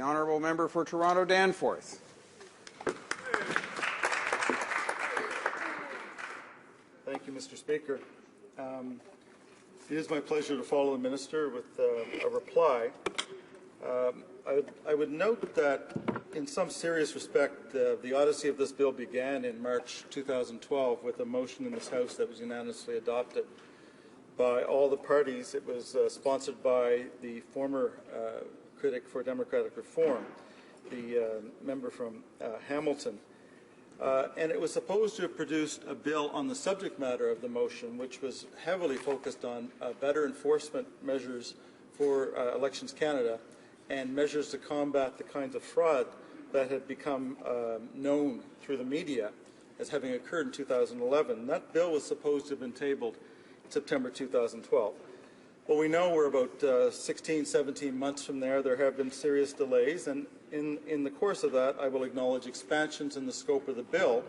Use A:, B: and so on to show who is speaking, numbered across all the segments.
A: honourable member for Toronto-Danforth.
B: Thank you, Mr. Speaker. It is my pleasure to follow the Minister with a reply. I would note that in some serious respect, the odyssey of this bill began in March 2012 with a motion in this House that was unanimously adopted by all the parties. It was sponsored by the former critic for Democratic Reform, the member from Hamilton. And it was supposed to have produced a bill on the subject matter of the motion, which was heavily focused on better enforcement measures for Elections Canada and measures to combat the kinds of fraud that had become known through the media as having occurred in 2011. That bill was supposed to have been tabled in September 2012. Well, we know we're about 16, 17 months from there. There have been serious delays, and in the course of that, I will acknowledge expansions in the scope of the bill,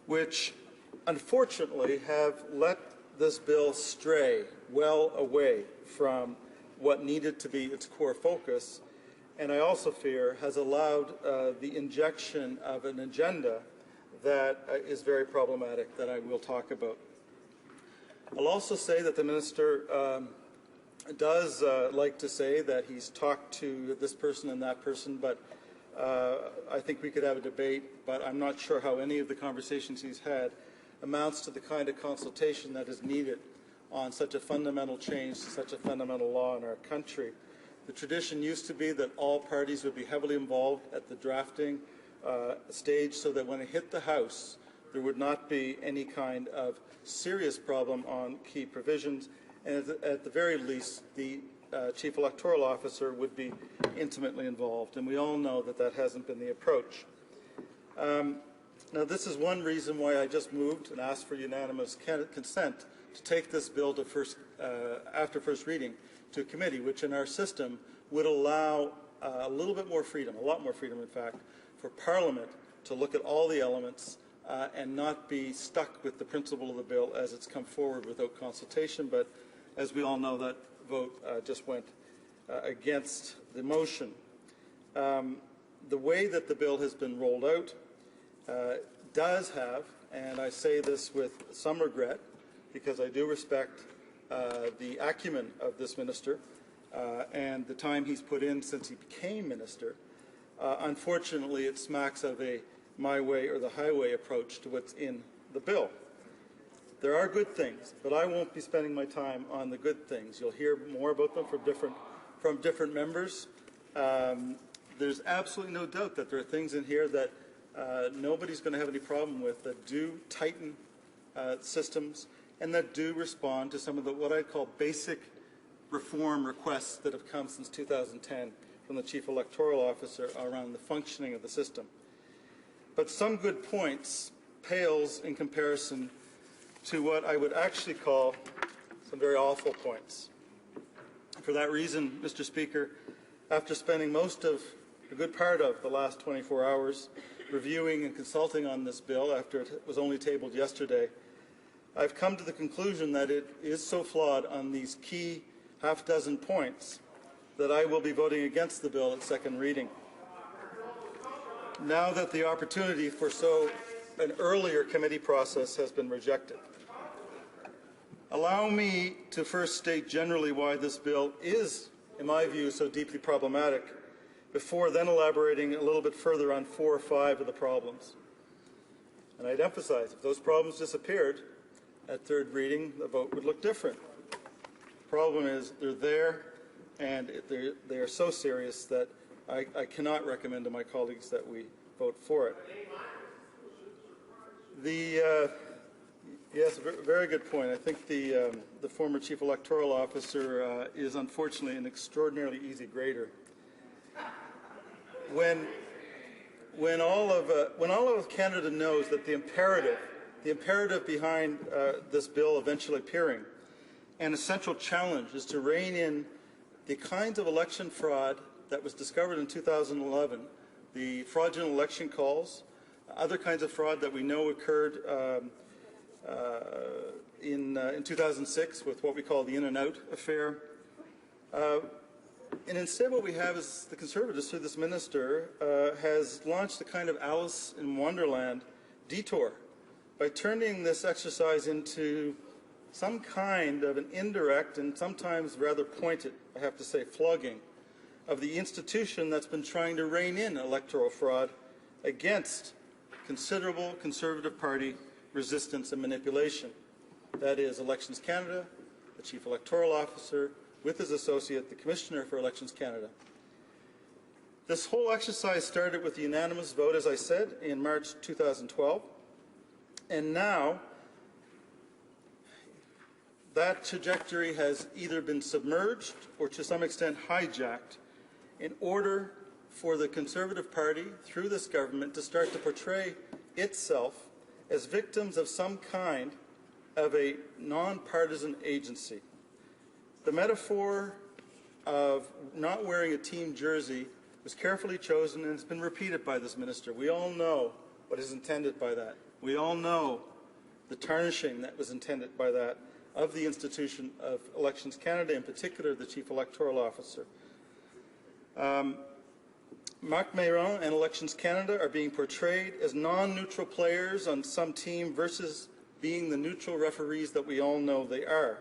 B: which unfortunately have let this bill stray well away from what needed to be its core focus, and I also fear has allowed the injection of an agenda that is very problematic that I will talk about. I'll also say that the Minister does like to say that he's talked to this person and that person, but I think we could have a debate, but I'm not sure how any of the conversations he's had amounts to the kind of consultation that is needed on such a fundamental change to such a fundamental law in our country. The tradition used to be that all parties would be heavily involved at the drafting stage so that when it hit the House, there would not be any kind of serious problem on key provisions, and at the very least, the Chief Electoral Officer would be intimately involved, and we all know that that hasn't been the approach. Now, this is one reason why I just moved and asked for unanimous consent to take this bill to after first reading to a committee, which in our system would allow a little bit more freedom, a lot more freedom, in fact, for Parliament to look at all the elements and not be stuck with the principle of the bill as it's come forward without consultation. But as we all know, that vote just went against the motion. The way that the bill has been rolled out does have, and I say this with some regret, because I do respect the acumen of this minister and the time he's put in since he became minister. Unfortunately, it smacks of a my way or the highway approach to what's in the bill. There are good things, but I won't be spending my time on the good things. You'll hear more about them from different members. There's absolutely no doubt that there are things in here that nobody's going to have any problem with, that do tighten systems and that do respond to some of the what I call basic reform requests that have come since 2010 from the Chief Electoral Officer around the functioning of the system. But some good points pales in comparison to what I would actually call some very awful points. For that reason, Mr. Speaker, after spending most of a good part of the last 24 hours reviewing and consulting on this bill after it was only tabled yesterday, I've come to the conclusion that it is so flawed on these key half-dozen points that I will be voting against the bill at second reading. Now that the opportunity for an earlier committee process has been rejected. Allow me to first state generally why this bill is, in my view, so deeply problematic, before then elaborating a little bit further on 4 or 5 of the problems. And I'd emphasize, if those problems disappeared at third reading, the vote would look different. The problem is they're there, and they are so serious that I cannot recommend to my colleagues that we vote for it. Yes, very good point. I think the former Chief Electoral Officer is unfortunately an extraordinarily easy grader. When all of Canada knows that the imperative behind this bill eventually appearing, and a central challenge is to rein in the kinds of election fraud that was discovered in 2011, the fraudulent election calls, other kinds of fraud that we know occurred in 2006 with what we call the In and Out affair. And instead what we have is the Conservatives, through this minister, has launched a kind of Alice in Wonderland detour by turning this exercise into some kind of an indirect and sometimes rather pointed, I have to say, flogging of the institution that's been trying to rein in electoral fraud against considerable Conservative Party resistance and manipulation. That is Elections Canada, the Chief Electoral Officer, with his associate, the Commissioner for Elections Canada. This whole exercise started with the unanimous vote, as I said, in March 2012, and now that trajectory has either been submerged or to some extent hijacked in order for the Conservative Party, through this government, to start to portray itself as victims of some kind of a non-partisan agency. The metaphor of not wearing a team jersey was carefully chosen and has been repeated by this minister. We all know what is intended by that. We all know the tarnishing that was intended by that of the institution of Elections Canada, in particular the Chief Electoral Officer. Marc Mayron and Elections Canada are being portrayed as non-neutral players on some team versus being the neutral referees that we all know they are.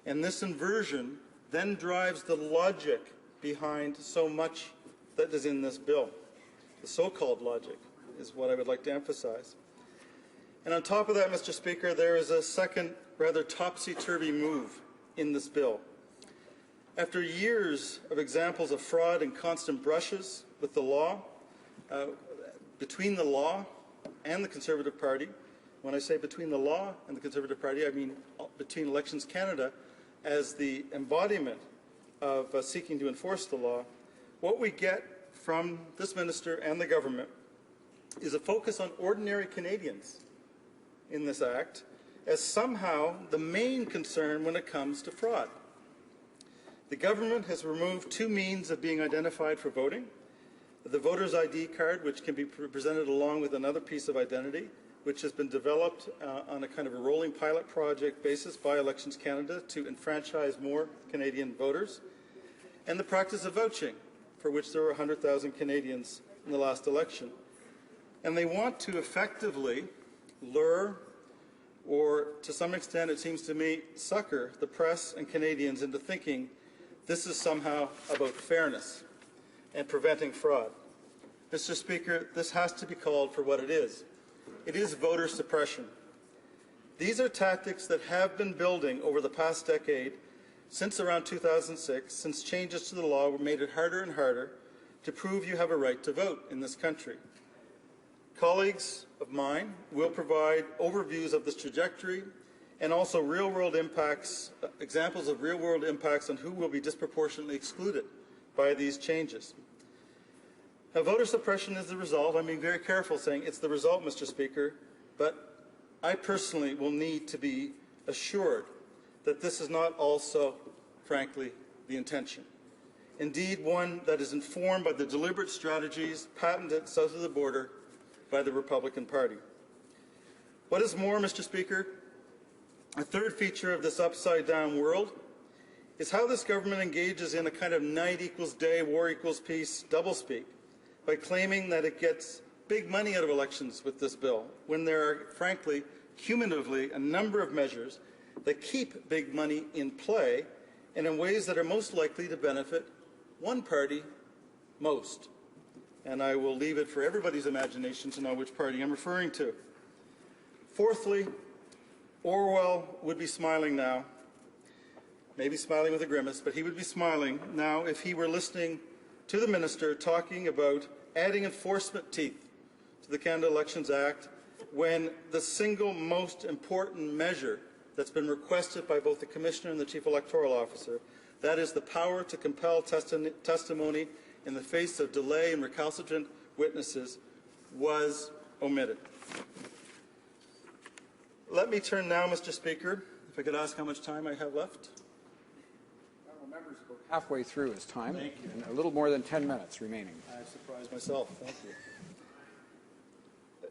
B: And this inversion then drives the logic behind so much that is in this bill. The so-called logic is what I would like to emphasize. And on top of that, Mr. Speaker, there is a second rather topsy-turvy move in this bill. After years of examples of fraud and constant brushes with the law, between the law and the Conservative Party, when I say between the law and the Conservative Party, I mean between Elections Canada as the embodiment of seeking to enforce the law, what we get from this minister and the government is a focus on ordinary Canadians in this act as somehow the main concern when it comes to fraud. The government has removed two means of being identified for voting: the voter's ID card, which can be presented along with another piece of identity, which has been developed on a kind of a rolling pilot project basis by Elections Canada to enfranchise more Canadian voters, and the practice of vouching, for which there were 100,000 Canadians in the last election. And they want to effectively lure, or to some extent, it seems to me, sucker the press and Canadians into thinking this is somehow about fairness and preventing fraud. Mr. Speaker, this has to be called for what it is. It is voter suppression. These are tactics that have been building over the past decade, since around 2006, since changes to the law made it harder and harder to prove you have a right to vote in this country. Colleagues of mine will provide overviews of this trajectory and also real-world impacts, examples of real-world impacts on who will be disproportionately excluded by these changes. Now, voter suppression is the result. I'm being very careful saying it's the result, Mr. Speaker, but I personally will need to be assured that this is not also, frankly, the intention. Indeed, one that is informed by the deliberate strategies patented south of the border by the Republican Party. What is more, Mr. Speaker, a third feature of this upside-down world is how this government engages in a kind of night equals day, war equals peace doublespeak by claiming that it gets big money out of elections with this bill, when there are, frankly, cumulatively a number of measures that keep big money in play and in ways that are most likely to benefit one party most. And I will leave it for everybody's imagination to know which party I'm referring to. Fourthly, Orwell would be smiling now, maybe smiling with a grimace, but he would be smiling now if he were listening to the minister talking about adding enforcement teeth to the Canada Elections Act when the single most important measure that's been requested by both the Commissioner and the Chief Electoral Officer, that is the power to compel testimony in the face of delay and recalcitrant witnesses, was omitted. Let me turn now, Mr. Speaker, if I could ask how much time I have left.
A: Members, about halfway through his time,
B: Thank you.
A: and a little more than 10 minutes remaining.
B: I surprised myself. Thank you.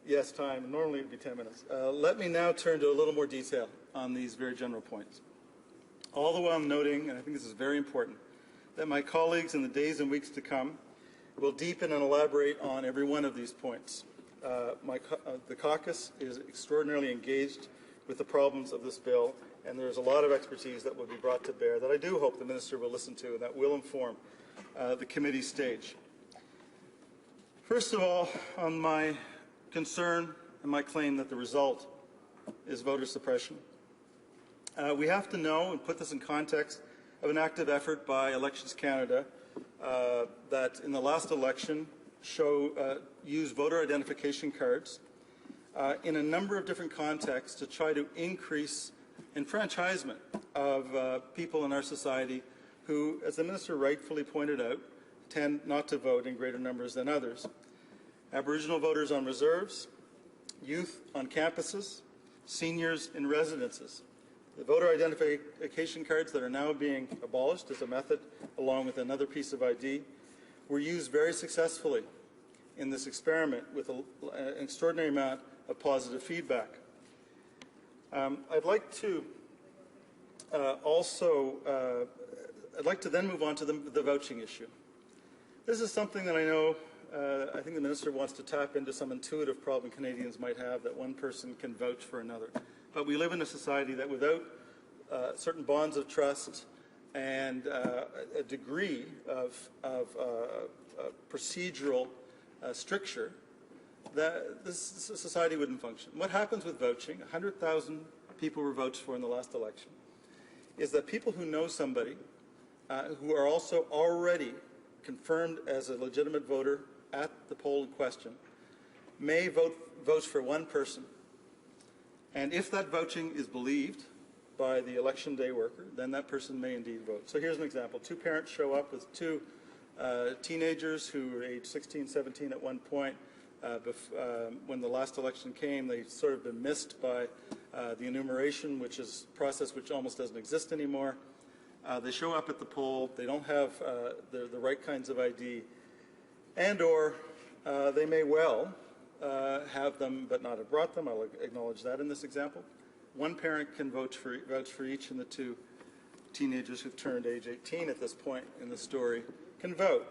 B: Yes, time. Normally it would be 10 minutes. Let me now turn to a little more detail on these very general points. All the while I'm noting, and I think this is very important, that my colleagues in the days and weeks to come will deepen and elaborate on every one of these points. The caucus is extraordinarily engaged with the problems of this bill, and there's a lot of expertise that will be brought to bear that I do hope the Minister will listen to and that will inform the committee stage. First of all, on my concern and my claim that the result is voter suppression, we have to know and put this in context of an active effort by Elections Canada that in the last election used voter identification cards in a number of different contexts to try to increase enfranchisement of people in our society who, as the Minister rightfully pointed out, tend not to vote in greater numbers than others. Aboriginal voters on reserves, youth on campuses, seniors in residences. The voter identification cards that are now being abolished as a method, along with another piece of ID, were used very successfully in this experiment with an extraordinary amount of positive feedback. I'd like to then move on to the vouching issue. This is something that I know I think the Minister wants to tap into some intuitive problem Canadians might have, that one person can vouch for another. But we live in a society that without certain bonds of trust and a degree of procedural stricture, that this society wouldn't function. What happens with vouching, 100,000 people were vouched for in the last election, is that people who know somebody who are also already confirmed as a legitimate voter at the poll in question may vote for one person. And if that vouching is believed by the election day worker, then that person may indeed vote. So here's an example. Two parents show up with two teenagers who were aged 16, 17 at one point. When the last election came, they sort of been missed by the enumeration, which is a process which almost doesn't exist anymore. They show up at the poll. They don't have the right kinds of ID, and or they may well have them but not have brought them. I'll acknowledge that in this example. One parent can vouch for each, and the two teenagers who've turned age 18 at this point in the story can vote.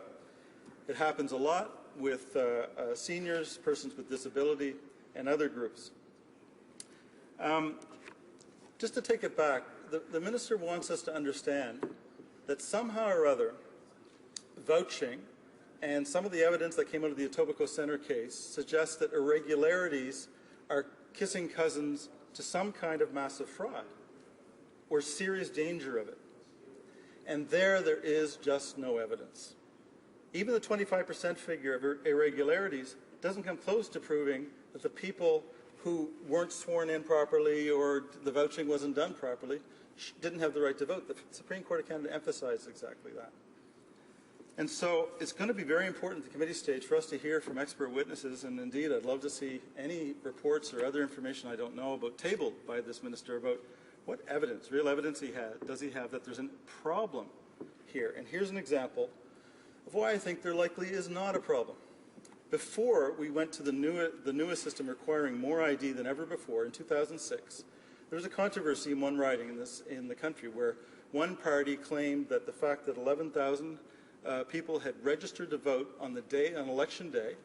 B: It happens a lot with seniors, persons with disability, and other groups. Just to take it back, the Minister wants us to understand that somehow or other, vouching and some of the evidence that came out of the Etobicoke Centre case suggests that irregularities are kissing cousins to some kind of massive fraud or serious danger of it. And there is just no evidence. Even the 25% figure of irregularities doesn't come close to proving that the people who weren't sworn in properly or the vouching wasn't done properly didn't have the right to vote. The Supreme Court of Canada emphasized exactly that. And so it's going to be very important at the committee stage for us to hear from expert witnesses, and indeed I'd love to see any reports or other information I don't know about tabled by this Minister about what evidence, real evidence does he have that there's a problem here. And here's an example of why I think there likely is not a problem. Before we went to the newest system requiring more ID than ever before in 2006, there was a controversy in one riding in the country where one party claimed that the fact that 11,000 people had registered to vote on election day,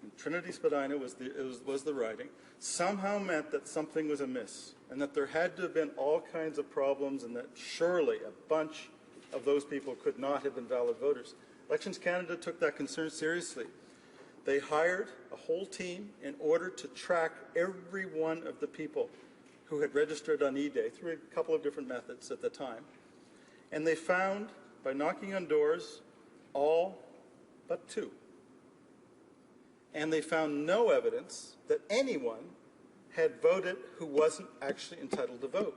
B: and Trinity Spadina was the riding, somehow meant that something was amiss, and that there had to have been all kinds of problems, and that surely a bunch of those people could not have been valid voters. Elections Canada took that concern seriously. They hired a whole team in order to track every one of the people who had registered on E-Day through a couple of different methods at the time. And they found, by knocking on doors, all but two. And they found no evidence that anyone had voted who wasn't actually entitled to vote.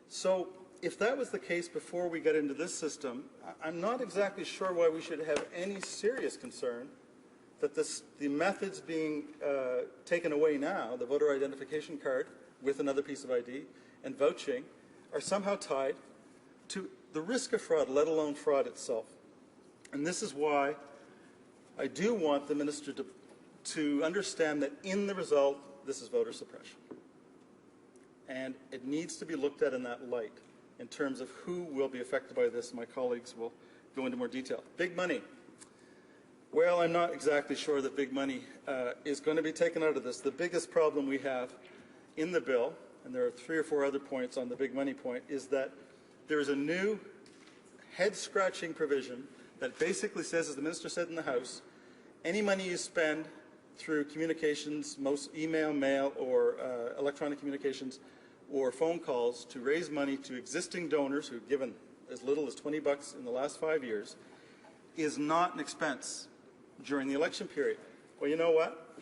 B: So if that was the case before we got into this system, I'm not exactly sure why we should have any serious concern that the methods being taken away now, the voter identification card with another piece of ID, and vouching, are somehow tied to the risk of fraud, let alone fraud itself. And this is why I do want the Minister to understand that in the result, this is voter suppression. And it needs to be looked at in that light. in terms of who will be affected by this. My colleagues will go into more detail. Big money. Well, I'm not exactly sure that big money is going to be taken out of this. The biggest problem we have in the bill, and there are 3 or 4 other points on the big money point, is that there is a new head-scratching provision that basically says, as the minister said in the House, any money you spend through communications, most email, mail, or electronic communications, or phone calls to raise money to existing donors who've given as little as $20 in the last 5 years, is not an expense during the election period. Well, you know what?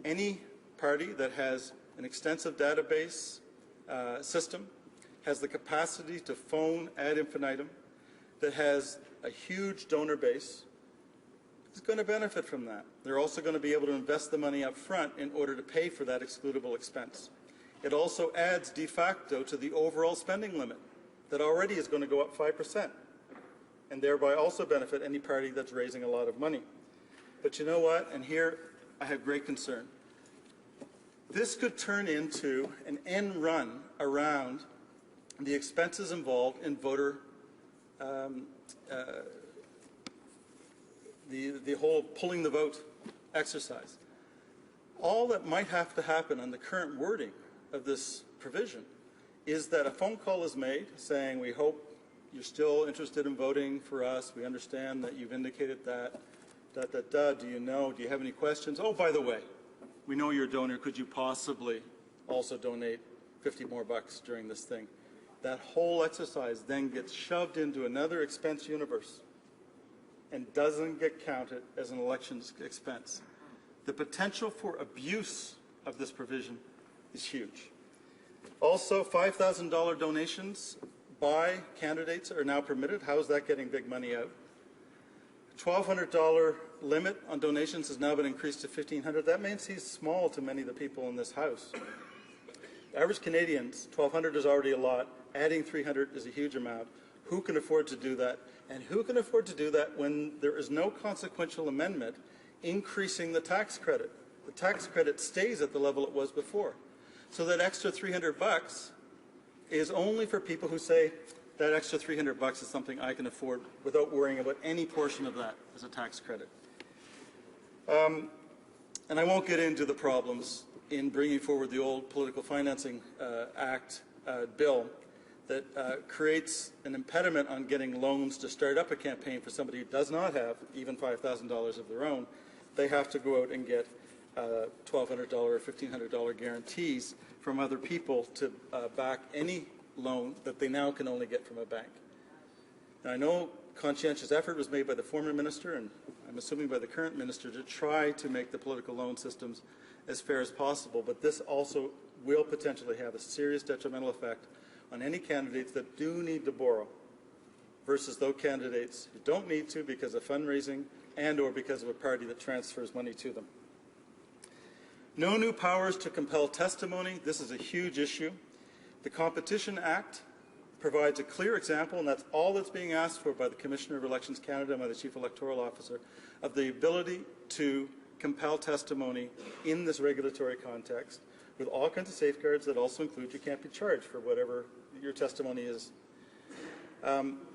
B: Any party that has an extensive database system, has the capacity to phone ad infinitum, that has a huge donor base, is going to benefit from that. They're also going to be able to invest the money up front in order to pay for that excludable expense. It also adds de facto to the overall spending limit that already is going to go up 5%, and thereby also benefit any party that's raising a lot of money. But you know what? And here I have great concern. This could turn into an end run around the expenses involved in voter, the whole pulling the vote exercise. All that might have to happen on the current wording of this provision is that a phone call is made saying, we hope you're still interested in voting for us. We understand that you've indicated that. Do you know? Do you have any questions? Oh, by the way, we know you're a donor. Could you possibly also donate 50 more bucks during this thing? That whole exercise then gets shoved into another expense universe and doesn't get counted as an elections expense. The potential for abuse of this provision is huge. Also, $5,000 donations by candidates are now permitted. How is that getting big money out? $1,200 limit on donations has now been increased to $1,500. That may seem small to many of the people in this House. The average Canadians, $1,200 is already a lot. Adding $300 is a huge amount. Who can afford to do that? And who can afford to do that when there is no consequential amendment increasing the tax credit? The tax credit stays at the level it was before. So that extra $300 is only for people who say, that extra $300 is something I can afford without worrying about any portion of that as a tax credit. And I won't get into the problems in bringing forward the old Political Financing Act bill that creates an impediment on getting loans to start up a campaign for somebody who does not have even $5,000 of their own. They have to go out and get $1,200 or $1,500 guarantees from other people to back any loan that they now can only get from a bank. Now, I know conscientious effort was made by the former minister, and I'm assuming by the current minister, to try to make the political loan systems as fair as possible, but this also will potentially have a serious detrimental effect on any candidates that do need to borrow versus those candidates who don't need to because of fundraising and or because of a party that transfers money to them. No new powers to compel testimony. This is a huge issue. The Competition Act provides a clear example, and that's all that's being asked for by the Commissioner of Elections Canada and by the Chief Electoral Officer, of the ability to compel testimony in this regulatory context with all kinds of safeguards that also include you can't be charged for whatever your testimony is.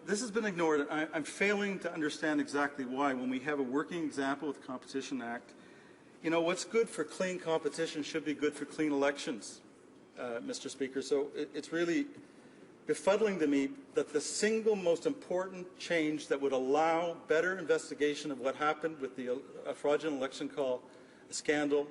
B: This has been ignored. I'm failing to understand exactly why. When we have a working example with the Competition Act, you know, what's good for clean competition should be good for clean elections, Mr. Speaker. So it's really befuddling to me that the single most important change that would allow better investigation of what happened with the fraudulent election call scandal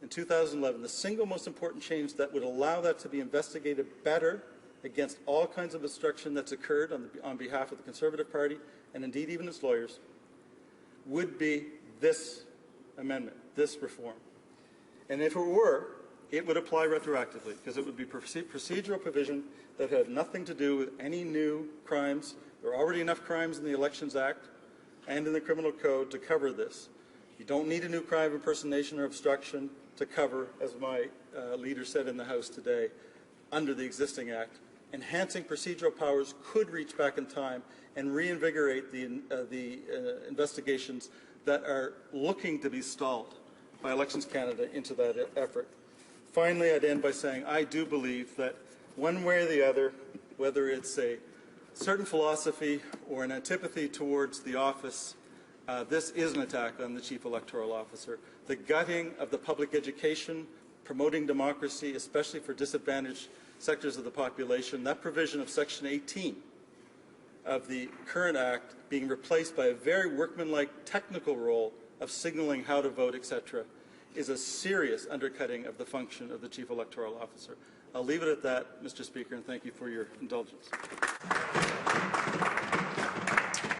B: in 2011, the single most important change that would allow that to be investigated better against all kinds of obstruction that's occurred on behalf of the Conservative Party and indeed even its lawyers would be this amendment, this reform. And if it were, it would apply retroactively because it would be procedural provision that had nothing to do with any new crimes. There are already enough crimes in the Elections Act and in the Criminal Code to cover this. You don't need a new crime of impersonation or obstruction to cover, as my leader said in the House today, under the existing Act. Enhancing procedural powers could reach back in time and reinvigorate the investigations that are looking to be stalled by Elections Canada into that effort. Finally, I'd end by saying I do believe that one way or the other, whether it's a certain philosophy or an antipathy towards the office, this is an attack on the Chief Electoral Officer. The gutting of the public education, promoting democracy, especially for disadvantaged sectors of the population, that provision of Section 18 of the current Act being replaced by a very workmanlike technical role of signaling how to vote, etc., is a serious undercutting of the function of the Chief Electoral Officer. I'll leave it at that, Mr. Speaker, and thank you for your indulgence.